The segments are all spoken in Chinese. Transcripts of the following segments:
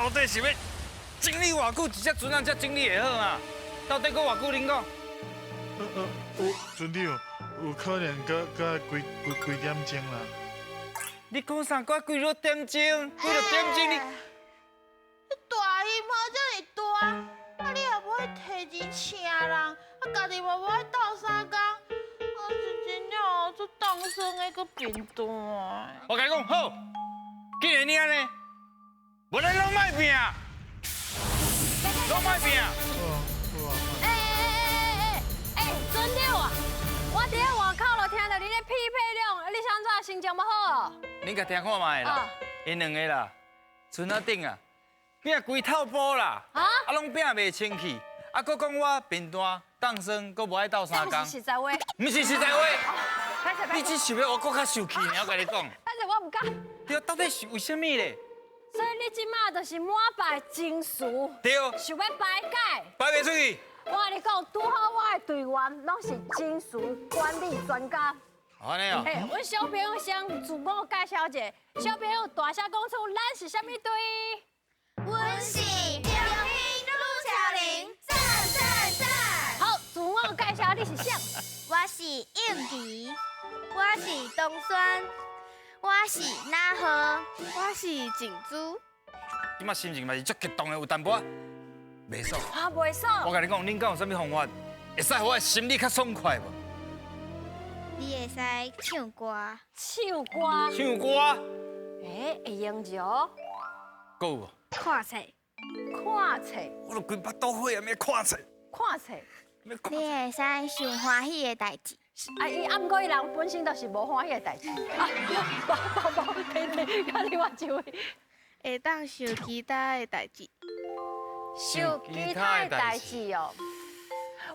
到底是要整理偌久，一只船仔才整理会好啊？到底搁偌久恁讲？有船长，有可能搁几点钟啦？你讲啥？搁几多点钟？几多点钟你？大姨妈这么大，啊你也无去提钱请人，啊家己嘛无爱斗相共，啊是真正做当生的搁变大。我甲你讲好，既然你安尼，无咱拢卖拼，拢卖拼。孙六啊，我伫咧外口就听到你咧匹配量，你想怎心情不好？恁甲听看卖啦，因两个啦，船仔顶啊，拼规套布啦，啊拢拼袂清气，啊，佮讲我贫惰当生，佮无爱斗相共，是实在话，毋是实在话，歹势你只想要我更较受气呢，我甲你讲。歹势我唔敢。对，到底是为什么咧？所以你即马就是满bài情书，对，想要排解。摆袂出去。我跟你讲，拄好我的队员拢是情书管理专家。安尼哦。嘿，阮小朋友先自我介绍一下，小朋友大声讲出咱是啥物队？阮是中英陆小玲，赞！好，自我介绍你是啥？我是应琪，我是东轩，我是那和，我是静珠。即马心情嘛是足激动的，有淡薄袂爽。啊，袂爽。我甲你讲，恁敢有啥物方法，会使互我心里较爽快无？你会使唱歌，唱歌。唱歌，会用着哦。够无？看册。看册。我都规巴肚火啊，要看册，看册。要看你会使想欢喜的代志。啊，毋过伊人本身就是无欢喜的代志。啊，宝，听，甲你我一位。会当想其他的代志。想其他的代志哦。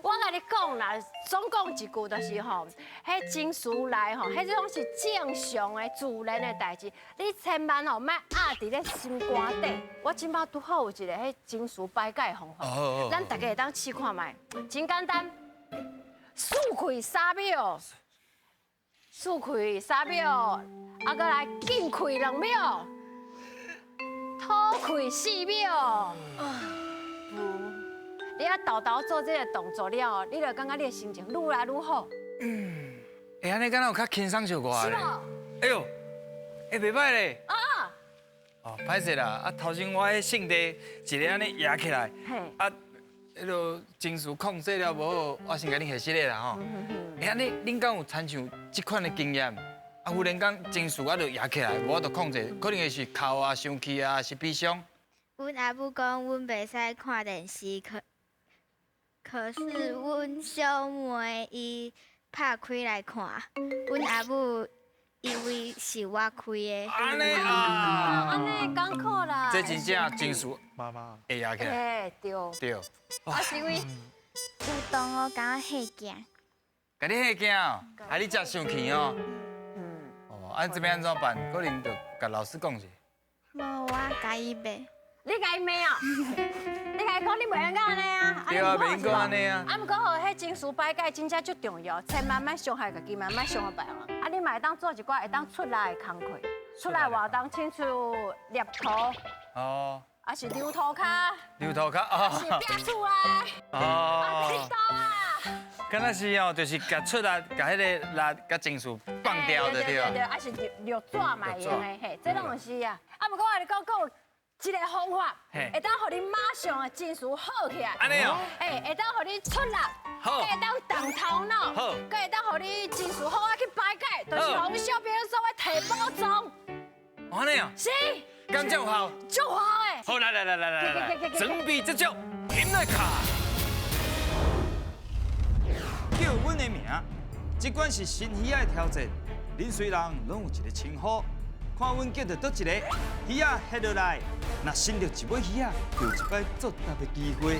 我甲你讲啦，总讲一句就是吼，迄情书内吼，迄种是正常的自然的代志，你千万吼莫压伫咧心肝底。我即摆拄好有一个迄情书排解的方法，咱大家会当试看觅，真简单，数开3秒，数开3秒，啊，搁来紧开2秒，吐开4秒。你啊豆豆做这个动作了，你就感觉你的心情愈来愈好。会安尼敢若有较轻松小可咧？是无？哎呦，袂歹咧。啊！哦，歹势啦，啊头先我迄性地一个安尼压起来，嘿，啊，迄落情绪控制了无好，我先甲你下息咧啦吼。会安尼，恁敢有亲像即款的经验？啊，忽然间情绪啊就压起来，无法度控制，可能会是哭啊、生气啊，是悲伤。阮阿母讲，阮袂使看电视，可是阮小妹伊拍开来看，阮阿母以为是我开的。安尼啊，安尼艰苦啦。这真正情绪妈妈，会压起来。嘿，对。对，啊，是因为有当我感觉吓惊。甲你吓惊哦，啊你才生气哦。哦，啊这边安怎办？可能就甲老师讲一下。无，我甲伊骂。你甲伊骂啊？你甲伊讲你袂应该安尼啊？对啊，袂应该安尼啊。啊，毋过吼，迄情绪排解真正足重要，千万莫伤害家己，莫伤害别人。啊，你嘛会当做一寡会当出来的工课，出来活当亲像捏土，哦，啊是溜涂骹，牛头壳哦。是壁厝啊，啊剃哦，刀啊。敢若是哦，就是甲出力，甲迄个力、甲情绪放掉的对对，吧？啊是绿纸嘛会用的，嘿，这拢是啊。啊，毋过我跟你讲，有一个方法，会当互你马上的情绪好起来。安尼哦，哎，会当互你出力，好会当动头脑，好会当互你情绪好啊去排解，就是互阮小朋友所谓提保重。安尼哦，是，敢这有效？足好诶。好，来，准备这招，音乐卡。叫阮的名，即管是新鱼仔的挑战，恁虽然拢有一个称呼，看阮叫到倒一个鱼仔下落来，若伸到一尾鱼仔，就有一摆作答的机会。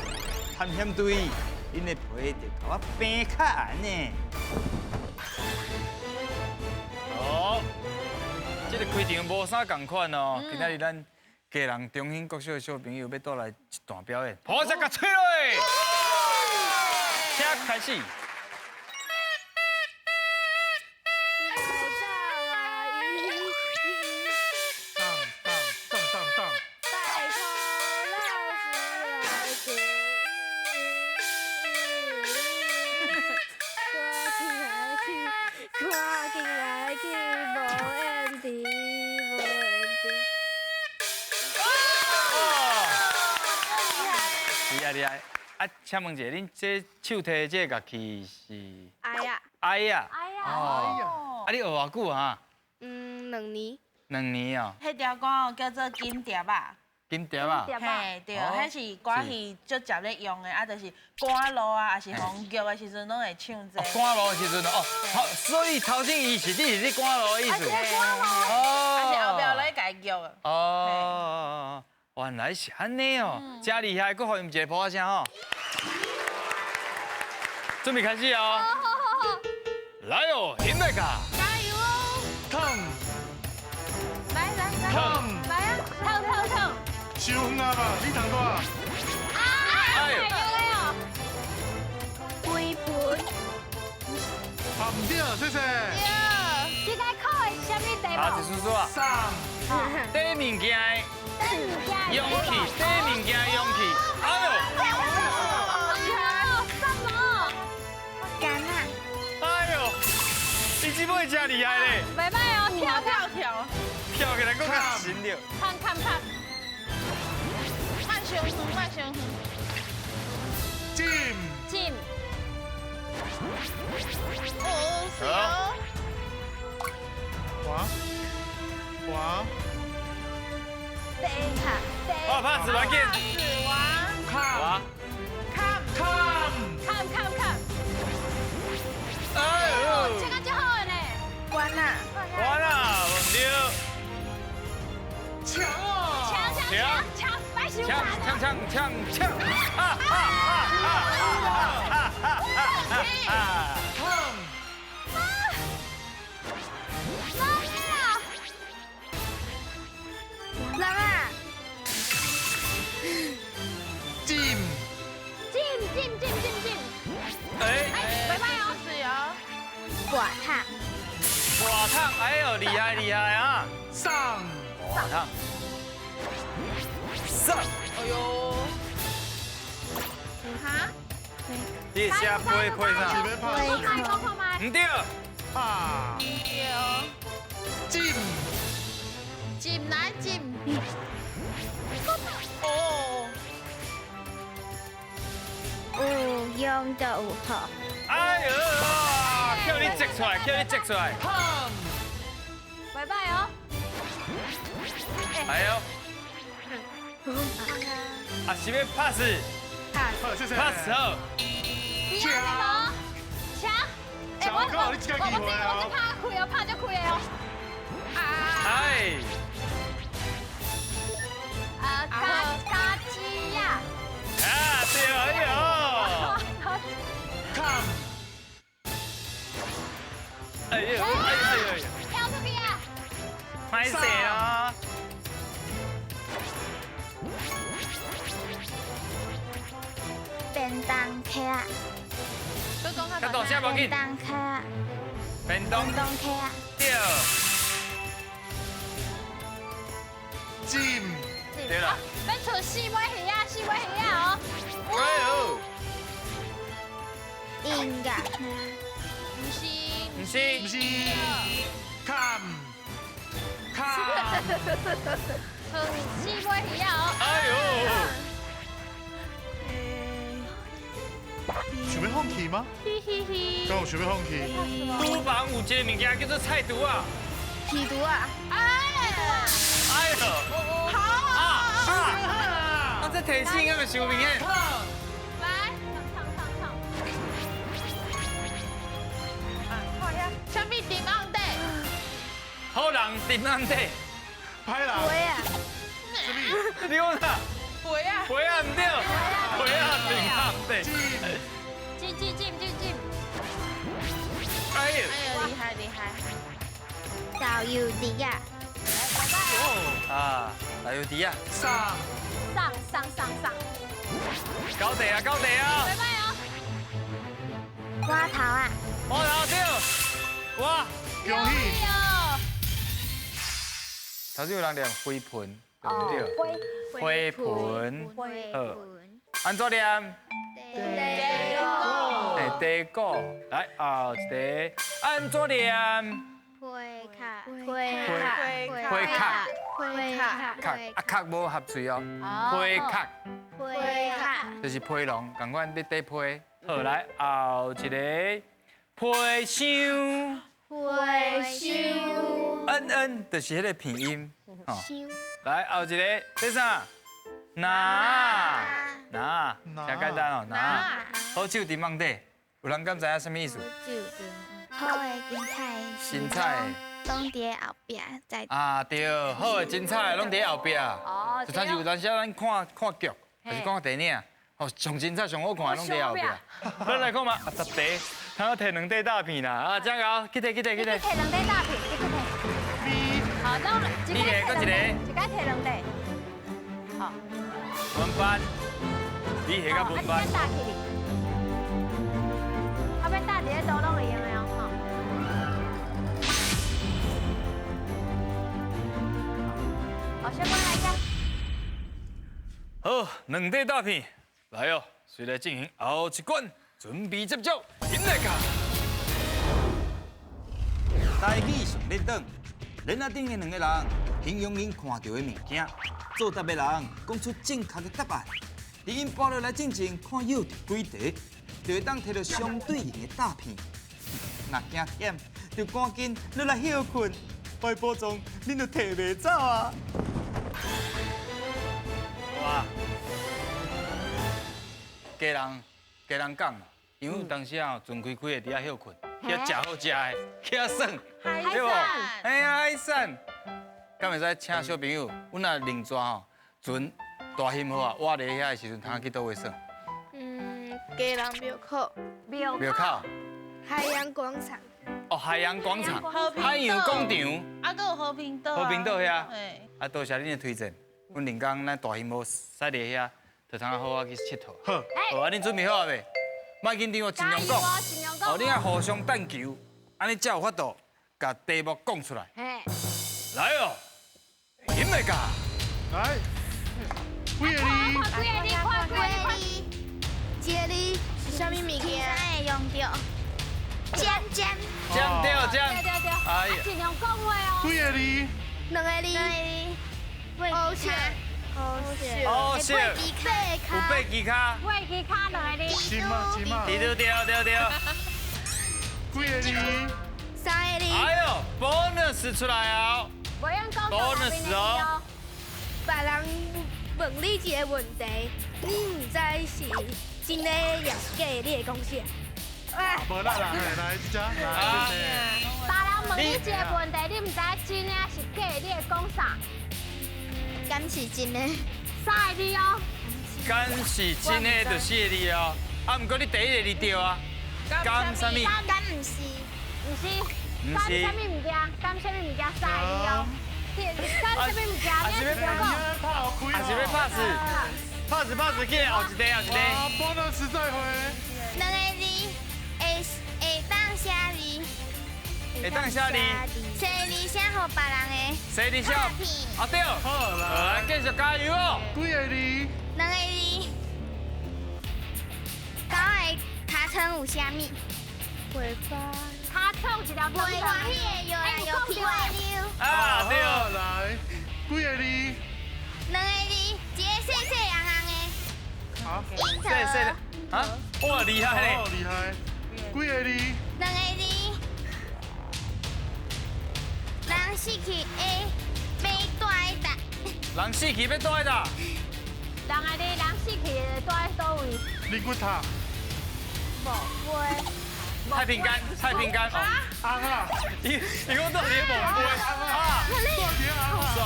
探险队，恁的皮得甲我平较安呢。好，这个开场无啥共款哦，今仔日咱家人中兴国小的小朋友要带来一段表演，抱只甲吹落去，请开始。当当当当当，拜托，厉害！啊，请问一下，恁这手提这乐器是？哎呀，哎呀，哎呀，哦，啊，你学偌久啊？ 2年。 2年哦，迄条歌哦叫做金蝶啊，金蝶啊，嘿对，哦迄是歌戏足常咧用的，啊，就是歌路啊，还是红剧的时阵拢会唱这哦，。赶路的时阵哦，好，所以头前伊是你是咧赶路的意思。哦。啊是后壁咧改剧的。哦，原来是安尼哦，真厉害，搁互伊一个普声吼。准备开始哦。来哦，现在卡。加油哦！ come 来来来， come，来啊，唱唱唱！收远啊吧，你弹我。哎呦，龟盆。好唔对，谢谢。这个考的是什么题阿目？子叔叔啊，上第物件的勇气，第物件的勇气。哎呦，什么？干啊！哎呦，你这尾真厉害咧，袂歹哦，跳跳跳，跳起来搁较神了。看看看，慢上远，慢上远。进进，哦，是哦。滑滑我怕死完见。死亡哇， come come 看看看，哎呦，这个就好了呢。关啊！完了，忘掉。抢哦！抢抢抢抢，白熊抢来抢抢抢抢！哈哈哈哈哈哈！ come 妈妈，进进！哎，拜拜哦。是哦。quả thẳng。滑烫，哎呦，厉害厉害啊！上滑烫，上，哎呦。哈？你写配准上，备拍看麦，看麦。唔对，啊对哦。进进来进。哦。有用的有好。哎呦，叫你摘出来，叫你摘出来， come 拜拜哦。哎呦，啊是要 pass 好，谢谢 pass 好，你要什么？抢！哎，我这拍开哦，拍就开哦。哎，咖鸡呀。啊对，哎呦， come 哎呦，哎呦，跳出去啊！拍死哦，便当客。较大声无紧便，当客。便当便当客。对，进对了，要出四尾鱼啊，四尾鱼啊哦！哎呦，音乐。不是，唔是不。是 come come 四尾鱼啊哦！哎呦，想要放弃吗？嘿嘿嘿。刚有想要放弃。厨房有一个物件叫做菜刀啊！批毒啊！哎呦，好啊！这提醒咁咪小明嘅。来，唱。看遐，什么顶昂的？好人顶安地，拍啦！对啊。什么？你讲啥？会啊。回啊唔对，回啊顶安地。进！哎呦，厉害！导游迪啊！啊，来有啲啊，上上！搞地啊，搞地啊！拜拜哦！花头啊！我头对，哇！恭喜！哦！头先有人念花盆，对不对？花盆，好，安怎念？地哎，地果，来后一个，安怎念？灰卡，卡，啊卡无合嘴哦，花卡，灰卡，就是批龙，共款你底批。好，来后一个批箱，灰箱，嗯，就是迄个片音。哦，箱，来后一个，第三，拿，真简单哦，拿。好手伫网底，有人敢知影什么意思？好的精彩，新菜。拢伫后壁，在啊对，好的精彩拢伫后壁。哦，就像是有阵时咱看剧，还是看电影，哦，上精彩上好看拢伫后壁。咱来看嘛，10题，他要摕2块大片啦，啊，加油，去摕。摕2块大片，你去摕。好，那你摕搁一个，一个摕2块。好，文班，你摕到文班。打起哩。后边打伫咧都拢会用的哦。好，小关来讲。好，2块大片，来哦，随来进行后一关，准备接招，进来卡。台语上咧等，恁仔顶的2个人形容因看到的物件，作答的人讲出正确的答案。伫因报落来进前看晓着几题，就会当摕到相对应的大片。若惊险，就赶紧落来休困。坏保障，恁就摕袂走啊！哇，家人讲，因为有当时啊，船开的伫遐休困，遐食好食的，遐耍，对无？哎呀，海产，敢会使请小朋友，阮若另抓吼，船大型好啊，我伫遐的时阵，通去倒位耍？家人庙口，庙口，海洋广场，哦，海洋广场，和平海洋广场，啊，搁有和平岛。和平岛遐，嘿，啊，多谢恁的推荐。阮临工咱大型无驶伫遐，就通好啊去佚佗。好，好啊，恁准备好啊未？莫紧张哦，尽量讲。哦，你啊互相探求，安尼才有法度甲题目讲出来。嘿，来哦，赢来噶！来，几个字？看几个字，看几个字。这里是啥物物件？会用到？尖，将对将，对，哎呀，尽量讲话哦。几个字？ 2个字，好笑，好笑，有八支卡，会去卡2个字。金嘛？对。几个字？ 3个字，哎呦，bonus 出来啊！不用讲 bonus 哦。别人问你一个问题，你唔知是真的也是假的，你会讲啥？无啦啦，来这只，来。别人问你一个问题，你唔知真的是假的，你会讲啥？敢是真的？ 3个字哦。敢是真的，就4个字哦。啊，毋过你第一个字对啊。敢什么？敢唔是？唔是。敢什么物件？敢什么物件？3个字哦。敢什么物件？你要讲。还是要 pass 去后一题。啊，bonus 再会。 2个字，会当写字。会当写字。写字写互别人的。谁字写？啊对。好，来，继续加油哦！几个字？ 2个字。狗的尻川有啥物？尾巴。卡创一条尾巴迄个有来有去的溜。啊对。来，几个字？ 2个字，一个细细红红的。好，樱桃。的啊，哇厉害嘞！厉害。几个字？ 2个字。人死去会被带大。人死去要倒在哪？ 2个字，人死去住在倒位？灵骨塔。无尾。太平间。红啊！伊讲到底无杯啊，是吧？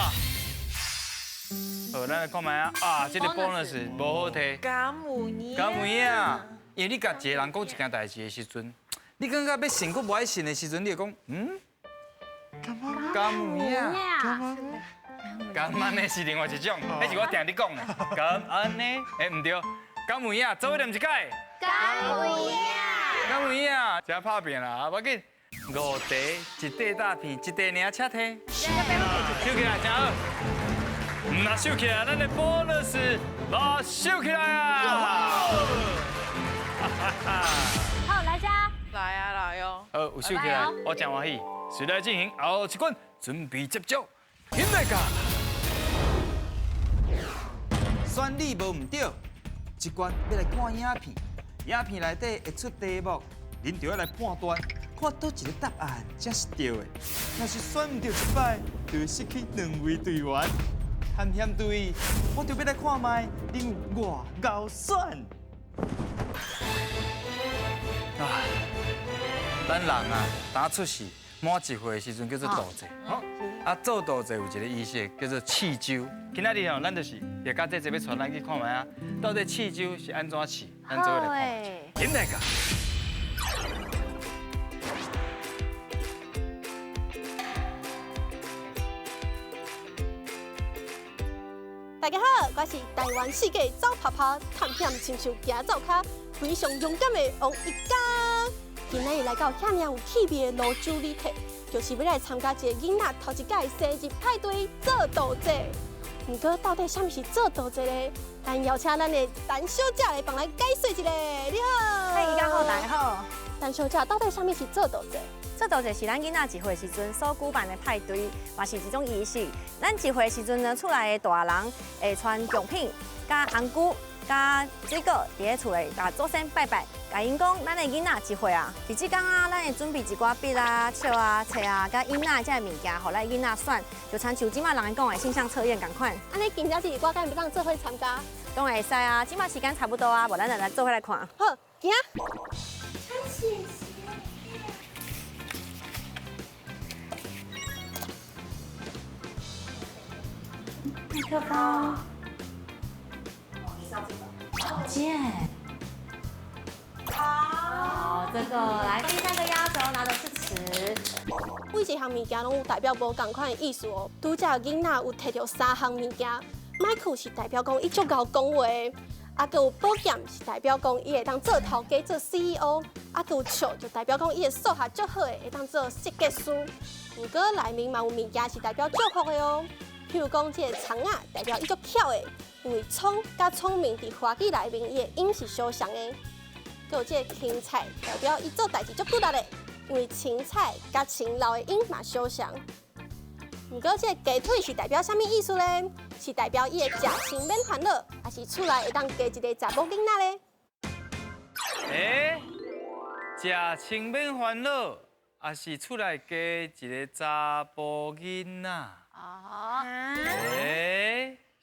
好，咱来看卖啊！啊，这个 bonus 无好摕。敢有影？敢有影啊？因为你甲一个人讲一件代志的时阵，你感觉要信佮无爱信的时阵，你就讲敢有影？敢安尼是另外一种，迄是我定你讲的。敢安尼？唔对，敢有影？做一念一解。敢有影？敢有影？真拍拼啦，啊，无要紧。5题，1块大片，1块尔，请摕。收起来，真好。那收起来，咱的 bonus 拿收起来啊！好，来家。来啊来哦！好，有收起来，我真欢喜。随来进行后一关，准备接招，现在噶。选你无唔对，这关要来看影片，影片内底会出题目，恁就要来判断，看倒一个答案才是对的。若是选唔对一摆，就会失去2位队员。探险队，我就要来看卖恁有偌高选。咱人啊，当出世满1岁的时阵叫做渡祭，啊做渡祭有一个仪式叫做试酒。今仔日吼，咱就是也甲这要传咱去看卖啊，到底试酒是安怎试？咱做伙来看。林大家。大家好，我是台湾世界走跑跑探险亲像行走卡非常勇敢的王一家。今日来到遐尔有气味的泸州礼体，就是要来参加一个囡仔头一届生日派对做渡祭。不过到底什么是做渡祭呢？咱邀请咱的陈小姐来帮咱解释一下。你好，大家好，大家好。陈小姐，到底什么是做渡祭？做渡祭是咱囡仔一岁时阵所举办的派对，嘛是一种仪式。咱一岁时阵呢，厝内的大人会穿贡品、加红菇、加水果，伫咧厝内甲祖先拜拜，甲因讲咱的囡仔一岁啊。伫即天啊，咱会准备一寡笔啊、尺啊、册啊，甲囡仔这物件，互咱囡仔选，就亲像即马人讲的性向测验共款。安尼今仔日我敢要当做伙参加？当然会使啊，即马时间差不多啊，无咱就来做伙来看。好，行。麦克风，宝剑，好，这个来第3个压轴拿的是尺。每一项物件拢有代表无同款的意思哦。拄则囡仔有摕到3项物件，麦克是代表讲伊足够讲话，啊，佮有宝剑是代表讲伊会当做头家做 CEO， 啊，佮有尺就代表讲伊的数学足好的，会当做设计师。不过内面嘛有物件是代表祝福的哦。譬如讲，这个葱啊，代表伊足巧的，因为葱甲聪明伫花季内面，伊的音是相像的。佮有这个芹菜，代表伊做代志足骨力的，因为芹菜甲勤劳的音嘛相像。不过这个鸡腿是代表啥物意思呢？是代表伊的食清免烦恼，还是厝内会当加一个查某囡仔呢？食清免烦恼，还是厝内加一个查甫囡仔？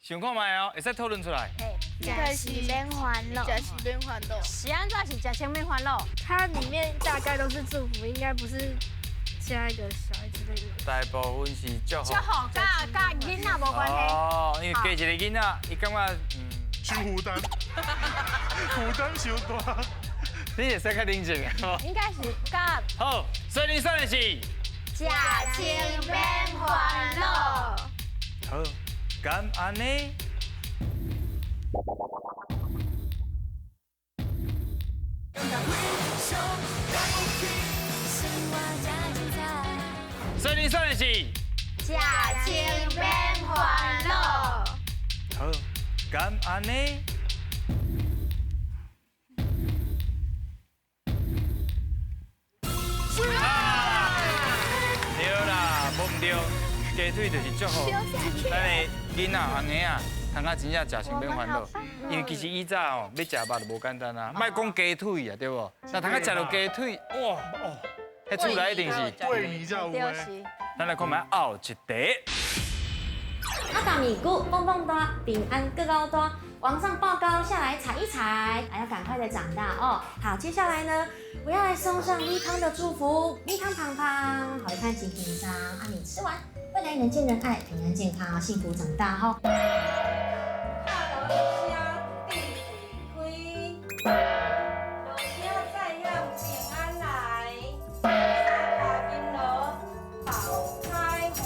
想看卖哦，会使讨论出来。食是免烦恼，食是免烦恼。是安怎是食清免烦恼？它里面大概都是祝福，应该不是加一个小孩之类的。大部分是祝福。祝福甲囡仔无关系。哦，因为加一个囡仔，伊感觉伤负担，负担伤大。你会使较冷静哦。应该是甲好，所以你选的是。食清免烦恼。好，敢安尼？所以你选的是。食清免烦恼。好，敢安尼？对啦，无唔对，鸡腿就是祝福。咱的囡仔红仔啊，通较真正食清免烦恼，因为其实以早哦，要食肉就无简单啊，莫讲鸡腿啊，对无？那通较食到鸡腿，哇哦，迄厝内一定是。对你才有诶。咱来看卖后一题。阿达米姑蹦蹦哒，平安个高端，往上报高，下来踩一踩，还要赶快的长大哦。好，接下来呢，我要来送上蜜汤的祝福，蜜汤胖胖，好看请品尝。啊，你吃完，未来人见人爱，平安健康，幸福长大哈。大楼一箱地水开，有家再让平安来，大金楼好开怀。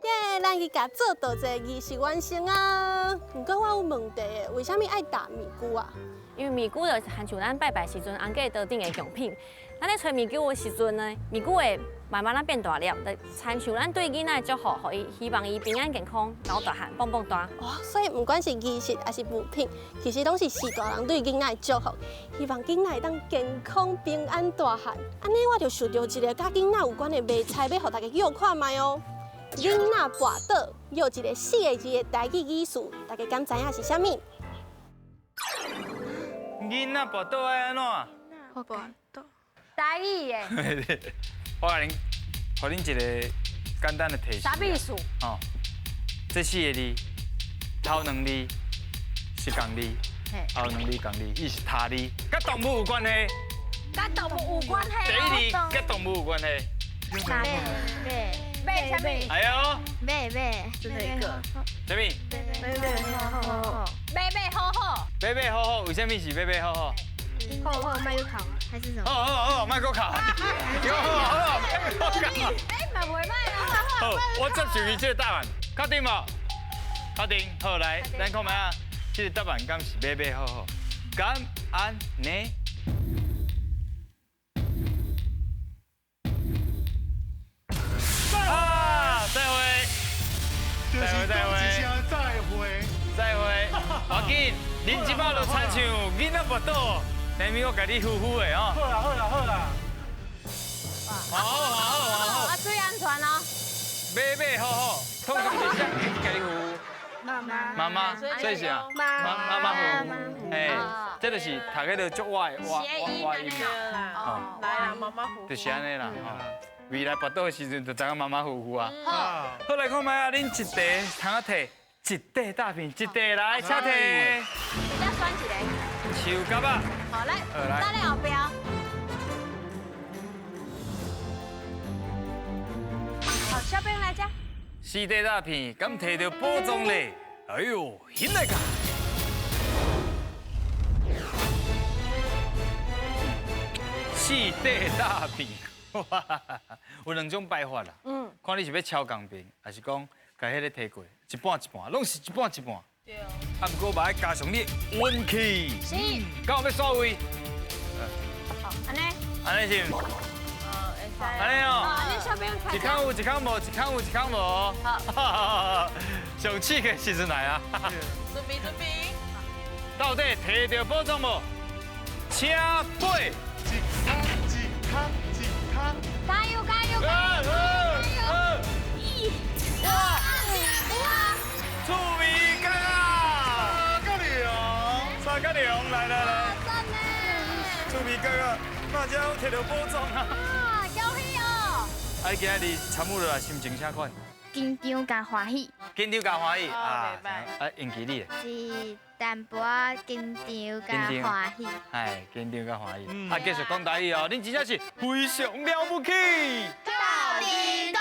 耶，咱去甲做道这仪式完成啊！不过我有问题的，为什么爱打米菇啊？因为米菇就含像咱拜拜时阵红家桌顶的贡品，咱咧吹米菇的时阵呢，米菇会慢慢变大粒，就参像咱对囡仔祝福，互伊希望伊平安健康、老大汉、蹦蹦大。哦，所以不管是仪式还是物品，其实拢是士大人对囡仔的祝福，希望囡仔会当健康平安大汉。安尼我就想到一个甲囡仔有关的卖菜，要互大家去看卖哦。囡仔跋倒有一个4个字的台语语词，大家敢知影是啥物？囡仔跋倒爱安怎？我不台语的我甲恁，互恁一个简单的提示。啥意思？哦，这4个字，头2字是共字，后2字共字，伊是他字，甲动物有关系。跟动物有关系第一字甲动物有关系。马马马什么？哎呦，马，就那一个。什么？马好好。马好好，为什么是马好好？后麦就考还是什么？好，麦克考。有好，麦克考。哎，嘛袂歹啊。好，我接受伊这个答案，确定无？确定。好，来，咱看觅啊，这个答案敢是马好好？敢安呢？啊，再会。就是讲一声再会。要紧，恁即摆就亲像囡仔跋倒，下面我甲你呼呼的哦。好啦。好。啊，注意安全哦。马好好，通常是啥甲你呼呼？妈妈，所以是啊，妈妈呼呼。哎，这就是大家都足歪音啦。来啦，妈妈呼。就是安尼啦吼。未来跋倒的时阵，就知影妈妈呼呼啊。好来看觅啊，恁一袋通啊摕，一袋大片，一袋来，请摕。再选一个。手夹啊。好来，来咱的后标。好，小朋友来家。 4袋大片，敢摕到宝藏嘞？哎呦，现来个！4袋大片，哇，有2种摆法啦。看你是要超公平，还是讲甲迄个摕过一半一半，拢是一半一半。对。啊，不过嘛要加上你运气。是。敢有要刷位？好，安尼。安尼是。安尼哦。安尼小朋友开。一空有，一空无，一空有，一空无。好。上刺激的时阵来啊！准备。到底摕到宝藏无？请背。一空。加油！趣味柑啊！3个2，来。趣味柑啊，大家摕到宝藏啊！恭喜哦！啊，今仔日参与落来心情啥款？紧张加欢喜，紧张加欢喜啊！引起你。是淡薄仔紧张加欢喜。哎，紧张加欢喜。啊，继续讲台语哦，恁真正是非常了不起。到底多。